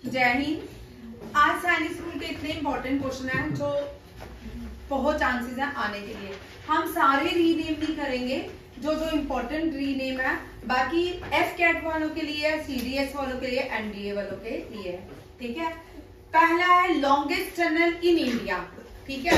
जय हिंद। आज सैनिक स्कूल के इतने इंपॉर्टेंट क्वेश्चन हैं जो बहुत चांसेस हैं आने के लिए। हम सारे रीनेम नहीं करेंगे, जो जो इम्पोर्टेंट रीनेम है, बाकी एफ कैट वालों के लिए, सीडीएस वालों के लिए, एनडीए वालों के लिए, ठीक है। पहला है लॉन्गेस्ट टनल इन इंडिया, ठीक है।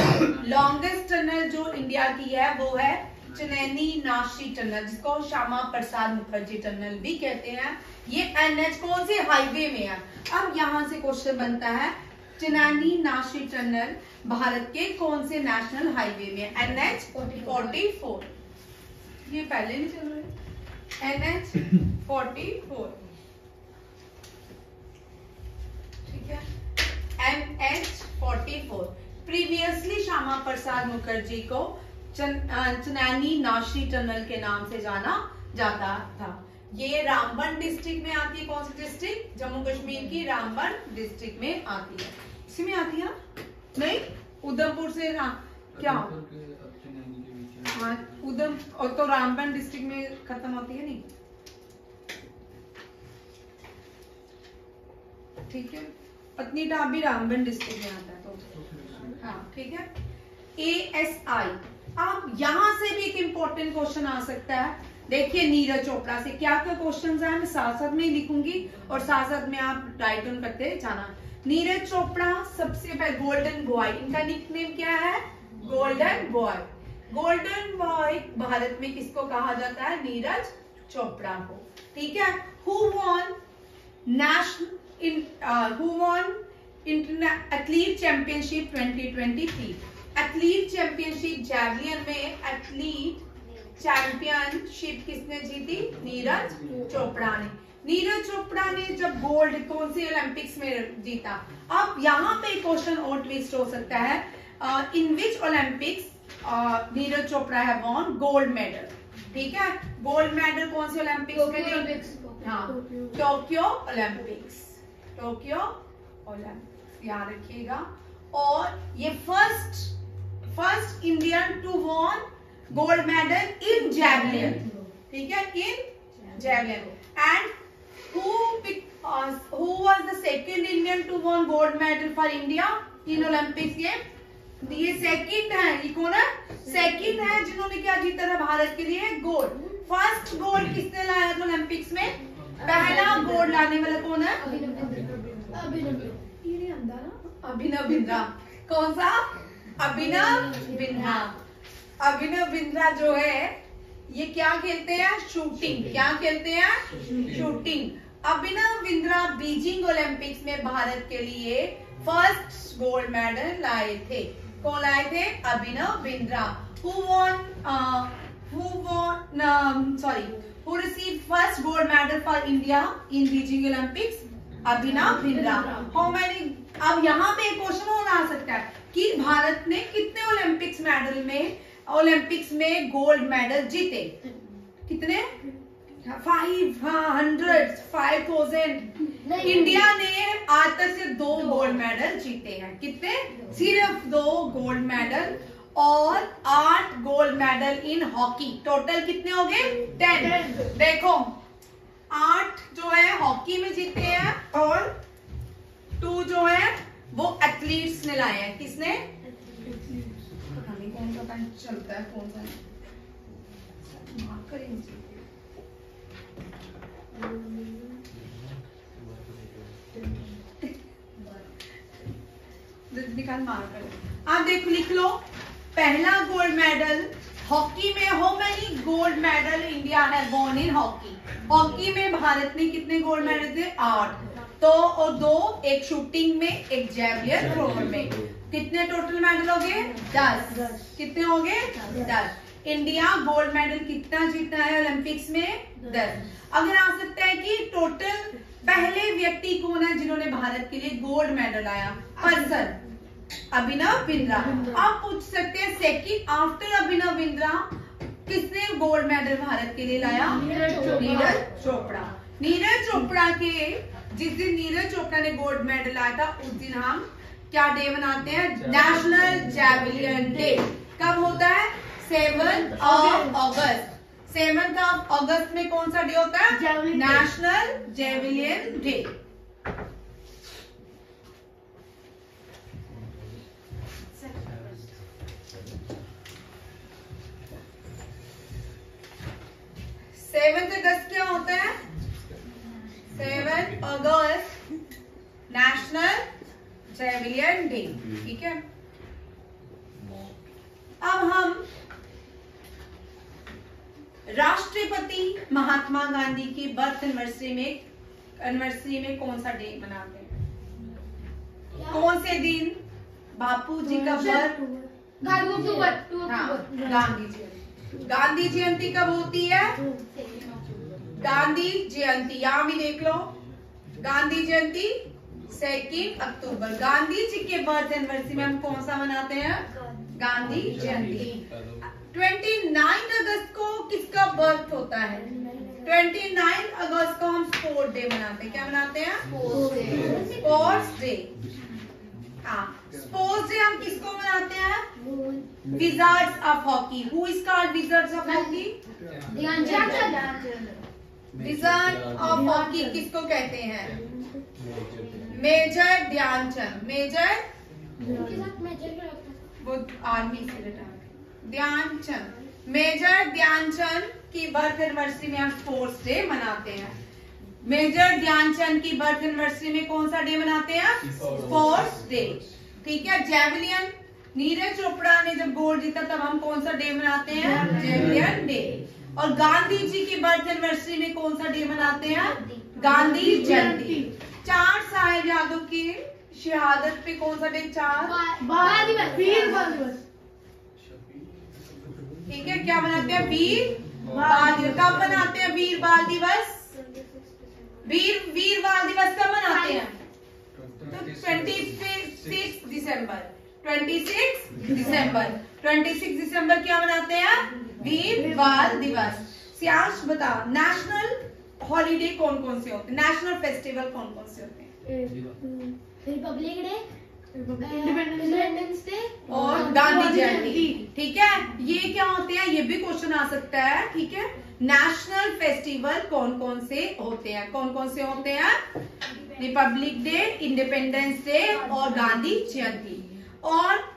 लॉन्गेस्ट टनल जो इंडिया की है वो है चनैनी नाशी टनल, जिसको श्यामा प्रसाद मुखर्जी टनल भी कहते हैं। ये एनएच कौन से हाईवे में है। अब यहां से क्वेश्चन बनता है, चनैनी नाशी टनल भारत के कौन से नेशनल हाईवे में? एनएच 44। ये पहले नहीं चल रहे, एनएच 44, ठीक है। एनएच 44 प्रीवियसली श्यामा प्रसाद मुखर्जी को चनैनी नाशी टनल के नाम से जाना जाता था। ये रामबन डिस्ट्रिक्ट में आती है। कौन सी डिस्ट्रिक्ट? जम्मू कश्मीर की रामबन डिस्ट्रिक्ट में आती है। इसी में आती है ना? नहीं, उधमपुर से क्या उधम और तो रामबन डिस्ट्रिक्ट में खत्म होती है नहीं, ठीक है। पत्नीटाप भी रामबन डिस्ट्रिक्ट में आता है तो हाँ, ठीक है। ASI। अब यहां से भी एक इंपॉर्टेंट क्वेश्चन आ सकता है। देखिए नीरज चोपड़ा से क्या क्या क्वेश्चन है, मैं साथ साथ में लिखूंगी और साथ साथ में आप राइट डाउन करते जाना। नीरज चोपड़ा सबसे पहले गोल्डन बॉय, इनका निकनेम क्या है? Golden boy. Golden boy Bharat में किसको कहा जाता है? नीरज चोपड़ा को, ठीक है। Who won athlete championship 2023? Athlete championship javelin में एथलीट चैंपियनशिप किसने जीती? नीरज चोपड़ा ने। नीरज चोपड़ा ने जब गोल्ड कौन से ओलंपिक्स में जीता? अब यहाँ पे क्वेश्चन और ट्विस्ट हो सकता है, इन विच ओलंपिक्स नीरज चोपड़ा है वॉन गोल्ड मेडल, ठीक है। गोल्ड मेडल कौन से ओलंपिक्स में? हाँ, टोक्यो ओलंपिक्स, टोक्यो ओलंपिक्स याद रखिएगा। और ये first Indian to won gold medal in javelin, ठीक है, in javelin. And who was the second Indian to won gold medal for India in Olympics game? ये सेकंड है। ये कौन है? सेकंड है जिन्होंने क्या जीता था भारत के लिए? गोल्ड। फर्स्ट गोल्ड किसने लाया था ओलंपिक्स में? पहला गोल्ड लाने वाला कौन है? अभिनव बिंद्रा। कौन सा? अभिनव बिंद्रा। अभिनव बिंद्रा जो है ये क्या खेलते हैं? शूटिंग। क्या खेलते हैं? Shooting. Abhinav Bindra Beijing Olympics में भारत के लिए फर्स्ट गोल्ड मेडल लाए थे। कौन लाए थे? Abhinav Bindra. Who received first gold medal for India in Beijing Olympics? Abhinav Bindra. How many? अब यहाँ पे एक क्वेश्चन और आ सकता है कि भारत ने कितने ओलंपिक्स में गोल्ड मेडल जीते? कितने? 500, 5000। इंडिया ने आज तक सिर्फ 2 गोल्ड मेडल जीते हैं। कितने? सिर्फ 2 गोल्ड मेडल और 8 गोल्ड मेडल इन हॉकी। टोटल कितने हो गए? 10। देखो 8 जो है हॉकी में जीते हैं और 2 जो है वो एथलीट्स ने लाए हैं। किसने? पता नहीं कौन सा पेन चलता है, कौन सा निकाल मार्कर। आप देखो लिख लो, पहला गोल्ड मेडल हॉकी में। How many gold medal India है वॉन इन हॉकी? हॉकी में भारत ने कितने गोल्ड मेडल थे? 8। तो और 2, एक शूटिंग में, एक जैवलिन थ्रोअर में। कितने टोटल मेडल हो गए? 10। कितने हो गए? 10। इंडिया गोल्ड मेडल कितना जीता है ओलंपिक्स में? 10। अगर आ सकता है कि टोटल पहले व्यक्ति कौन है जिन्होंने भारत के लिए गोल्ड मेडल लाया? पर्सन अभिनव बिंद्रा। आप पूछ सकते हैं सेकंड आफ्टर अभिनव बिंद्रा किसने गोल्ड मेडल भारत के लिए लाया? नीरज चोपड़ा। नीरज चोपड़ा के जिस दिन नीरज चोपड़ा ने गोल्ड मेडल लाया था उस दिन हम क्या डे मनाते हैं? National javelin day. कब होता है? 7 अगस्त। 7 अगस्त में कौन सा डे होता है? National javelin day. National javelin day. ठीक है, अब हम राष्ट्रपति महात्मा गांधी की बर्थ एनिवर्सरी में कौन सा डे मनाते हैं? कौन से दिन बापू जी का बर्थ? गांधी जयंती कब होती है? गांधी जयंती यहां भी देख लो, गांधी जयंती 2 अक्टूबर। गांधी जी के बर्थ एनिवर्सरी में हम कौन सा मनाते हैं? गांधी जयंती। 29 अगस्त को किसका बर्थ होता है? 29 अगस्त को हम स्पोर्ट डे मनाते हैं। क्या मनाते हैं? Sports day. हाँ, स्पोर्ट्स डे हम किसको मनाते हैं? Wizards of hockey. Who is called Wizards of hockey? Wizard of hockey किसको कहते हैं? मेजर ध्यानचंद। मेजर वो आर्मी से रिटायर, ध्यानचंद। मेजर ध्यानचंद की बर्थ एनिवर्सरी में हम स्पोर्ट्स डे मनाते हैं। मेजर ध्यानचंद की बर्थ एनिवर्सरी में कौन सा डे मनाते हैं? Sports day. ठीक है, जेवलियन नीरज चोपड़ा ने जब गोल्ड जीता तब हम कौन सा डे मनाते हैं? Javelin day. और गांधी जी की बर्थ एनिवर्सरी में कौन सा डे मनाते हैं? गांधी जयंती। 4 साहिबजादों की शहादत पे कौन सा डे? 4 वीर बाल दिवस। ठीक है, क्या मनाते हैं? वीर बाल दिवस। कब मनाते हैं वीर बाल दिवस? वीर बाल दिवस कब मनाते हैं? तो 26 दिसंबर। 26 दिसंबर क्या मनाते हैं? वीर बाल दिवस। सियांश बता, नेशनल हॉलीडे कौन कौन से होते हैं? नेशनल फेस्टिवल कौन कौन से होते हैं? रिपब्लिक डे, इंडिपेंडेंस डे और गांधी जयंती। ठीक है, ये क्या होते हैं? ये भी क्वेश्चन आ सकता है। ठीक है, नेशनल फेस्टिवल कौन कौन से होते हैं? कौन कौन से होते हैं? रिपब्लिक डे, इंडिपेंडेंस डे और गांधी जयंती। और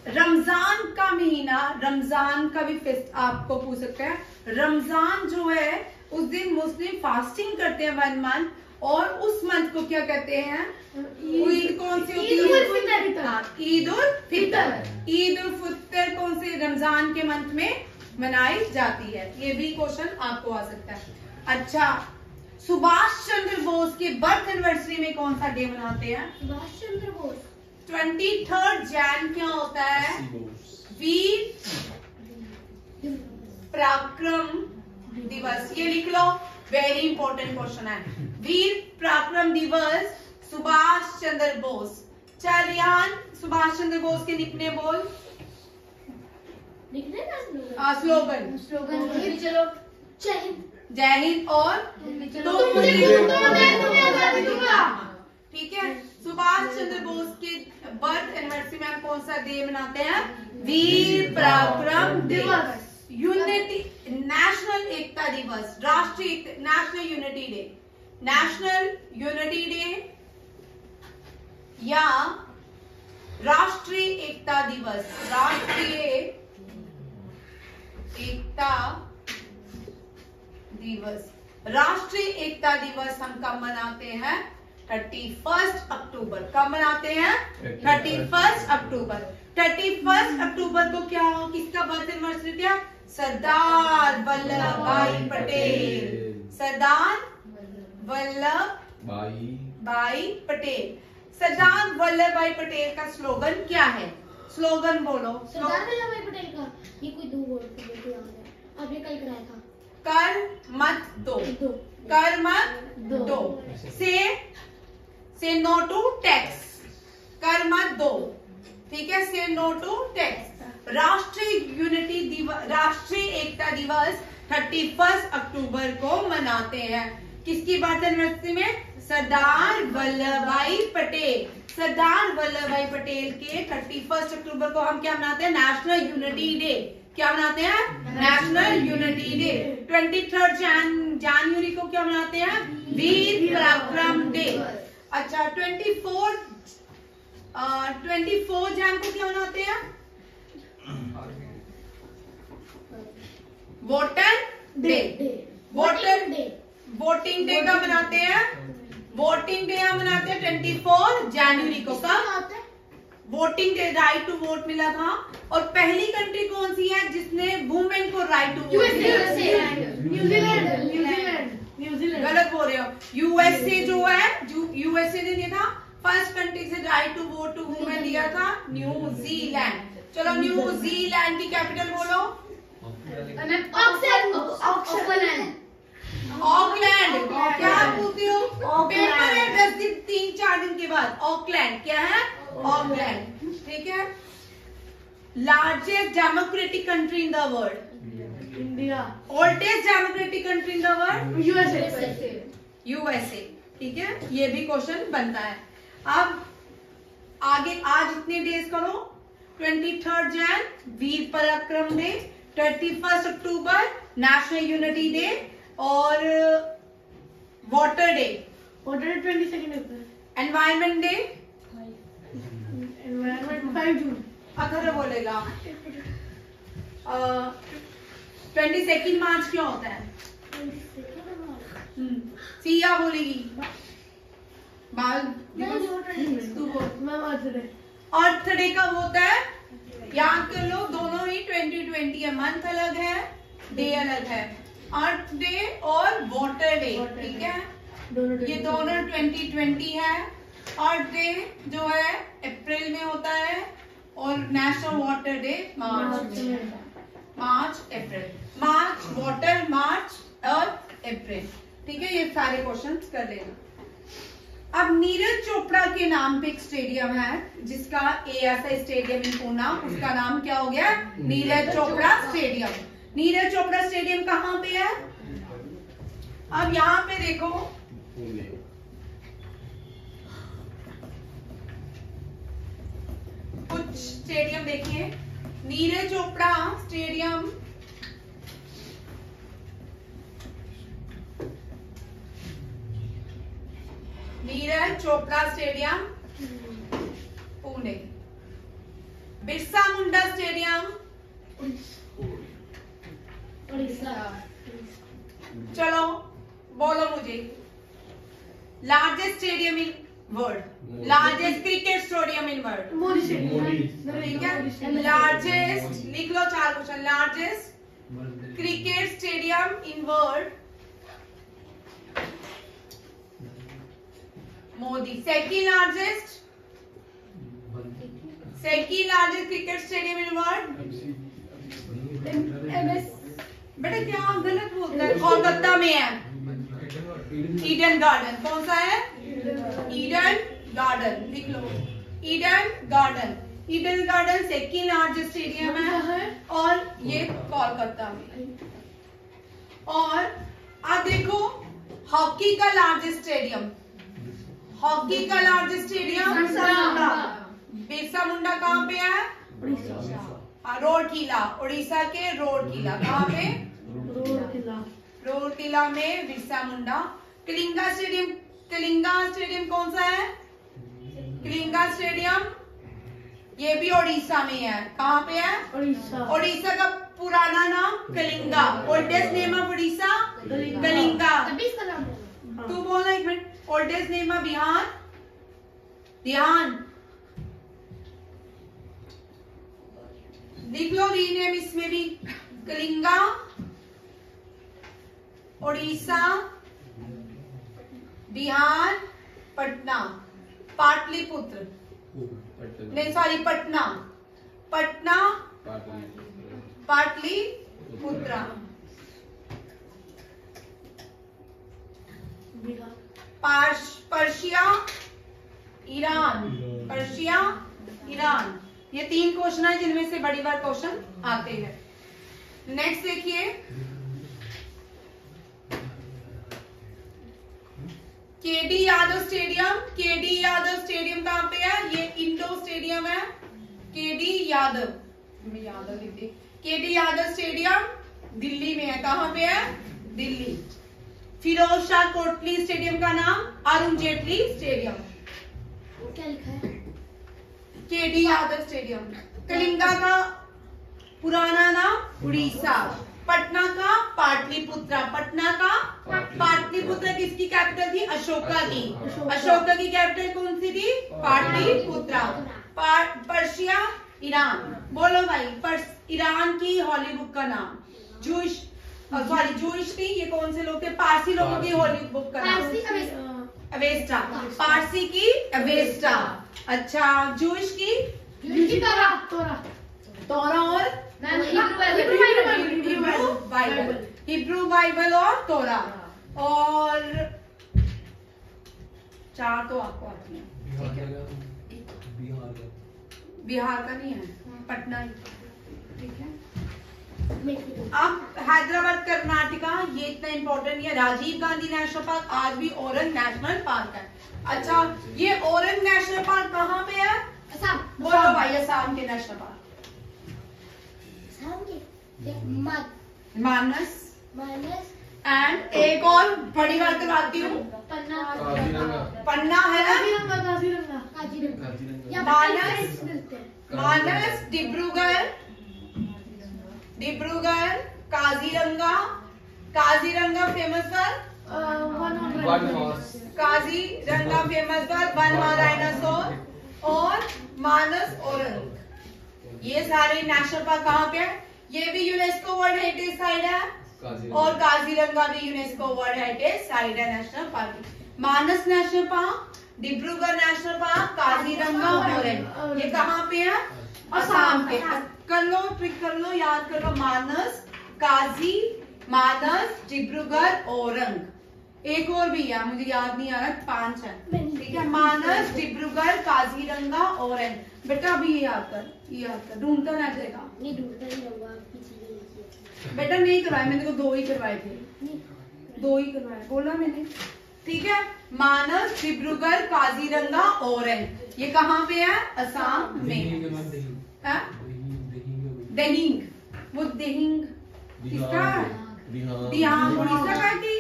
रमजान का महीना, रमजान का भी फेस्ट आपको पूछ सकते हैं। रमजान जो है उस दिन मुस्लिम फास्टिंग करते हैं 1 मंथ, और उस मंथ को क्या कहते हैं? ईद कौन सी होती है? ईद उल फितर। ईद उल फितर कौन से रमजान के मंथ में मनाई जाती है? ये भी क्वेश्चन आपको आ सकता है। अच्छा, सुभाष चंद्र बोस की बर्थ एनिवर्सरी में कौन सा डे मनाते हैं? सुभाष चंद्र बोस 23 जैन क्या होता है? वीर पराक्रम दिवस। ये लिख लो, वेरी इंपॉर्टेंट क्वेश्चन है। वीर पराक्रम दिवस सुभाष चंद्र बोस। चल यान, सुभाष चंद्र बोस के निकने बोल, स्लोगन। चलो, जय हिंद। जय हिंद और ठीक है। सुभाष चंद्र बोस के बर्थ एनिवर्सरी में हम कौन सा डे मनाते हैं? वीर पराक्रम दिवस। यूनिटी, नेशनल एकता दिवस, राष्ट्रीय national unity day. National unity day या राष्ट्रीय एकता दिवस। राष्ट्रीय एकता दिवस। राष्ट्रीय एकता दिवस हम कब मनाते हैं? 31 अक्टूबर। कब मनाते हैं? 31 अक्टूबर। 31 अक्टूबर को क्या हो, किसका बर्थ एनिवर्सरी था? सरदार वल्लभ भाई पटेल। सरदार वल्लभ भाई पटेल। सरदार वल्लभ भाई पटेल का स्लोगन क्या है? स्लोगन बोलो। सरदार वल्लभ भाई पटेल का ये कोई 2 वर्ड तो याद है, आपने कल कराया था। कर मत दो, कर मत दो। से नो टू टैक्स। कर मत दो। ठीक है, से नो टू टैक्स। राष्ट्रीय यूनिटी दिवस, राष्ट्रीय एकता दिवस 31 अक्टूबर को मनाते हैं। किसकी बर्थ एनिवर्सरी में? सरदार वल्लभ भाई पटेल। सरदार वल्लभ भाई पटेल के 31 अक्टूबर को हम क्या मनाते हैं? National unity day. क्या मनाते हैं? National unity day. 23 जनवरी को क्या मनाते हैं? वीर पराक्रम डे। अच्छा, 24 जन को क्या मनाते हैं? Voter day. वोटिंग डे कब मनाते हैं? वोटिंग डे हम मनाते हैं 24 जनवरी को। कब? Voting day, right to vote मिला था। और पहली कंट्री कौन सी है जिसने वुमेन को राइट टू वोट दिया? न्यूजीलैंड। गलत बोल रहे हो। यूएसए जो है, यूएसए ने दिया था। फर्स्ट कंट्री से right to vote to women दिया था न्यूजीलैंड। चलो न्यूजीलैंड की कैपिटल बोलो। ऑकलैंड। क्या पूछते हो? पेपर है 10 दिन 3-4 दिन के बाद। ऑकलैंड क्या है? ऑकलैंड। ठीक है। Largest democratic country in the world? India. Oldest democratic country in the world? USA. USA. ठीक है, ये भी क्वेश्चन बनता है। अब आगे आज इतने डेज करो। 23 जैन वीर पराक्रम डे, 31 अक्टूबर नेशनल यूनिटी डे और वाटर डे, 22 अप्रैल, एनवायरमेंट डे, एनवायरमेंट 5 जून। अगर बोलेगा 22 मार्च क्यों होता है? सिया बोलेगी। बाल अर्थ डे कब होता है? याद कर लो, दोनों ही 2020 है। मंथ अलग है, डे अलग है। अर्थ डे और वाटर डे, ठीक है, ये दोनों 2020 है। अर्थ डे जो है अप्रैल में होता है और नेशनल वाटर डे मार्च, अप्रैल। मार्च वाटर, मार्च अर्थ, अप्रैल। ठीक है, ये सारे क्वेश्चन कर लेना। अब नीरज चोपड़ा के नाम पे एक स्टेडियम है जिसका ASI स्टेडियम इन पूना, उसका नाम क्या हो गया? नीरज चोपड़ा स्टेडियम। नीरज चोपड़ा स्टेडियम कहाँ पे है? अब यहाँ पे देखो, कुछ स्टेडियम देखिए। नीरज चोपड़ा स्टेडियम पुणे। बिरसा मुंडा स्टेडियम उड़ीसा। चलो बोलो मुझे, largest stadium in world, largest cricket stadium in world? Modi stadium. ठीक है, लार्जेस्ट लिख लो 4 question. Largest cricket stadium in world Modi. Second largest cricket stadium in world? बेटा क्या गलत बोलता है? कोलकाता में है, ईडन गार्डन। कौन सा है? Eden garden. लिख लो, Eden garden. Eden garden second largest stadium है और ये कोलकाता में। और अब देखो हॉकी का लार्जेस्ट स्टेडियम, हॉकी का लार्जेस्ट स्टेडियम बिरसा मुंडा कहाँ पे है? रोडकिला, उड़ीसा के रोडकिला। कहाँ पे? रोडकिला में बिरसा मुंडा। कलिंगा स्टेडियम कौन सा है? कलिंगा स्टेडियम ये भी उड़ीसा में है। कहाँ पे है? उड़ीसा का पुराना नाम Kalinga. Oldest name of Orissa Kalinga. तू बोलना एक minute. Oldest name of Bihar? ध्यान लिख लो, रीनेम इसमें भी। कलिंगा, उड़ीसा, बिहार, पटना, पाटलिपुत्र, नहीं sorry Patna, Pataliputra, Persia, Iran. ये 3 क्वेश्चन है जिनमें से बड़ी बार क्वेश्चन आते हैं। नेक्स्ट देखिए, केडी यादव स्टेडियम कहाँ पे है? ये इंडो स्टेडियम है। केडी यादव स्टेडियम दिल्ली में है। कहाँ पे है? दिल्ली। फिरोज शाह कोटली स्टेडियम का नाम अरुण जेटली स्टेडियम। क्या लिखा है? KD Yadav stadium. कलिंगा का पुराना नाम उड़ीसा। पटना का पाटलिपुत्रा, पटना का पाटलिपुत्रा किसकी कैपिटल थी? अशोका की। अशोका की कैपिटल कौन सी थी? पाटलिपुत्रा। Persia, Iran. बोलो भाई, ईरान की हॉली बुक का नाम? जूश, सॉरी जूश थी, ये कौन से लोग थे? पारसी लोगों की हॉली बुक का नाम? अवेस्टा। पारसी की अवेस्टा। अच्छा, जूश की तोरा और हिब्रू बाइबल और तोरा। और 4 तो आपको आती है। बिहार का नहीं है, पटना ही। ठीक है। अब हैदराबाद कर्नाटका, ये इतना इंपॉर्टेंट है। राजीव गांधी नेशनल पार्क आज भी औरंग नेशनल पार्क है। अच्छा, ये औरंग नेशनल पार्क कहाँ पे है? असम। बोलो भाई, असम के नेशनल पार्क। मानस। एंड एक और बड़ी बात करवाती हूँ, पन्ना है ना? मानस, डिब्रूगढ़, काजीरंगा। काजीरंगा फेमस पर काजीरंगा फेमस पर वन डायनासोर। और मानस, औरंग, ये सारे नेशनल पार्क कहाँ पे है? ये भी यूनेस्को वर्ल्ड हेरिटेज साइट है और काजीरंगा भी यूनेस्को वर्ल्ड हेरिटेज साइट है, national park. Manas national park, Dibrugarh national park, Kaziranga, Orang, ये कहाँ पे है? असम पे। कर लो, ट्रिक कर लो, याद कर लो। मानस, काजी, मानस, डिब्रूगढ़, औरंग। एक और भी है, मुझे याद नहीं आ रहा, 5 है। ठीक है, मानस, डिब्रूगढ़, काजीरंगा, औरंग। बेटा अभी ये याद कर, ढूंढता ना रहेगा। बेटा नहीं करवाए मैंने, को 2 ही करवाए थे, 2 ही करवाए, बोला मैंने। ठीक है, मानस, डिब्रूगढ़, काजीरंगा, औरंग, ये कहाँ पे है? असम में। दहिंग, वो दहिंग किसका है? दिहांग उड़ीसा का कि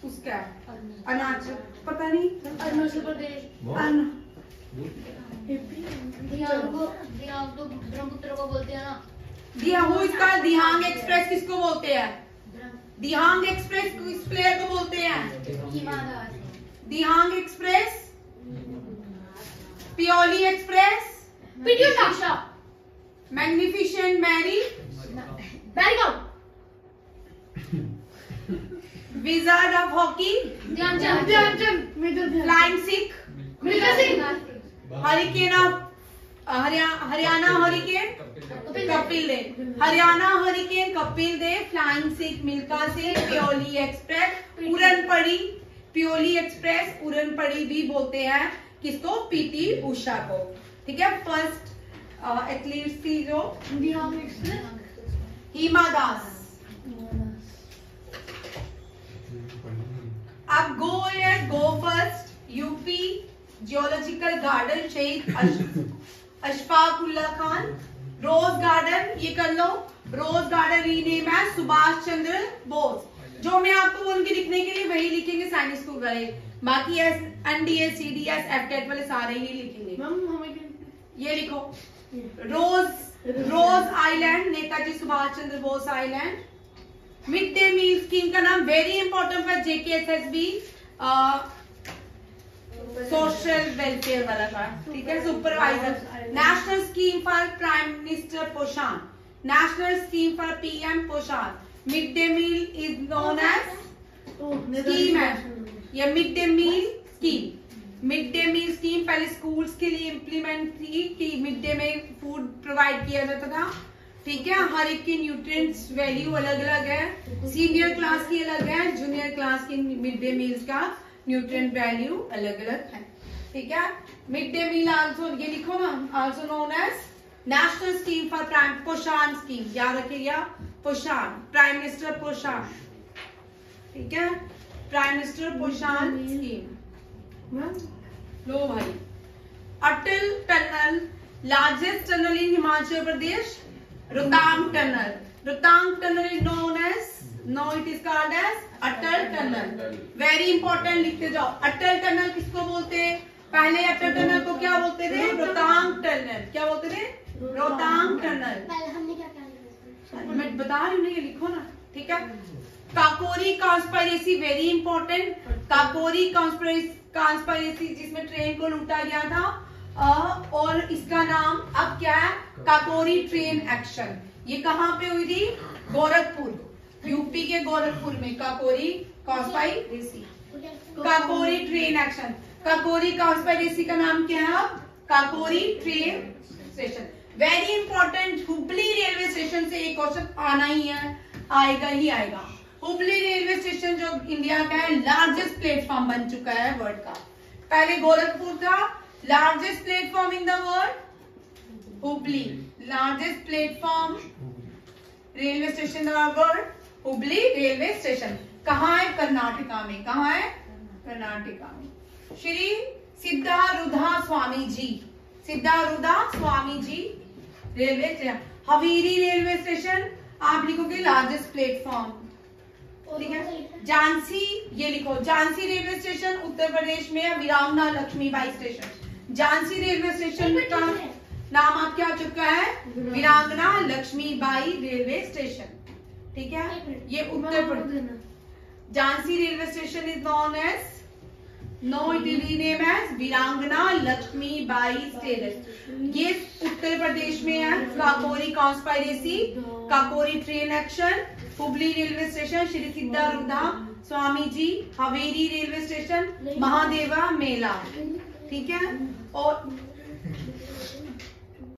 उसका है? अरुणाचल, पता नहीं। अरुणाचल प्रदेश। दिहांग तो ब्रह्मपुत्र को बोलते हैं ना। दिहांग, इसका दिहांग एक्सप्रेस किसको बोलते हैं? दिहांग एक्सप्रेस किस प्लेयर को बोलते हैं? Dihang express, Payyoli express, magnificent Mary, wizard of hockey, flying Sikh, hurricane of Haryana hurricane Kapil Dev, Haryana hurricane Kapil Dev, flying Sikh Milkha Singh, Payyoli express, पूरनपड़ी, पियोली एक्सप्रेस, पूरनपड़ी भी बोलते हैं किसको? पीटी उषा को। ठीक है, फर्स्ट एथलीट थी जो हिमा दास। अब गो फर्स्ट, यूपी जियोलॉजिकल गार्डन, शहीद अशफाकुल्ला खान। रोज गार्डन, ये कर लो, रोज गार्डन रीनेम है सुभाष चंद्र बोस। जो मैं आपको बोल के लिखने के लिए वही लिखेंगे सैनिक स्कूल वाले, बाकी एनडीए, सीडीएस, एफटेट वाले सारे ही लिखेंगे। ये लिखो, rose island, Netaji Subhash Chandra Bose island. Mid day meal scheme का नाम very important for JKSSB, social welfare वाला था। ठीक है, supervisor. National scheme for prime minister Poshan, national scheme for PM Poshan. Mid day meal is known as scheme है, ये mid day meal scheme. Mid day meal scheme पहले schools के लिए implement थी कि मिड डे में फूड प्रोवाइड किया जाता था। ठीक है, हर एक की न्यूट्रिएंट्स वैल्यू अलग अलग है, सीनियर क्लास की अलग है, जूनियर क्लास की मिड डे मील्स का न्यूट्रिएंट वैल्यू अलग अलग है। ठीक है, मिड डे मील आल्सो, ये लिखो ना, also known as national scheme for prime Poshan scheme, याद रखिएगा, पोषण, प्राइम मिनिस्टर पोषण। ठीक है, प्राइम मिनिस्टर पोषण स्कीम। लो भाई, Atal tunnel, largest tunnel in Himachal Pradesh, Rohtang tunnel. Rohtang tunnel is known as, no it is called as Atal tunnel. Very important, लिखते जाओ। अटल टनल किसको बोलते हैं? पहले अटल टनल को क्या बोलते थे? रोहतांग टनल। क्या बोलते थे? रोहतांग टनल। पहले हमने क्या किया? मैं बता रही हूँ ना, ये लिखो ना। ठीक है। Kakori conspiracy very important, Kakori conspiracy जिसमें ट्रेन को लूटा गया था और इसका नाम अब क्या है, काकोरी ट्रेन एक्शन। ये कहाँ पे हुई थी, गोरखपुर, यूपी के गोरखपुर में Kakori conspiracy, Kakori train action. Kakori conspiracy का नाम क्या है अब, Kakori train station. Very important, Hubli railway station से एक क्वेश्चन आना ही है, आएगा ही आएगा। हुबली रेलवे स्टेशन जो इंडिया का है, लार्जेस्ट प्लेटफॉर्म बन चुका है वर्ल्ड का। पहले गोरखपुर था, largest platform in the world Hubli, largest platform railway station world Hubli railway station. कहाँ है, कर्नाटका में। कहाँ है, कर्नाटका में। Shri Siddharudha Swami ji, Siddharudha Swami ji railway station. Haveri railway station आप लिखोगे लार्जेस्ट प्लेटफॉर्म, ठीक है। झांसी, ये लिखो, झांसी रेलवे स्टेशन उत्तर प्रदेश में है, Veerangana Lakshmibai station. Jhansi railway station का नाम आप क्या चुका है, वीरांगना लक्ष्मीबाई रेलवे स्टेशन, ठीक है। ये Uttar Pradesh, Jhansi railway station is known as, no it is rename as Veerangana Lakshmibai station. ये उत्तर प्रदेश में है। Kakori conspiracy, Kakori train action, Hubli railway station, Shri Siddharudha Swami ji, Haveri railway station, Mahadeva मेला, ठीक है। और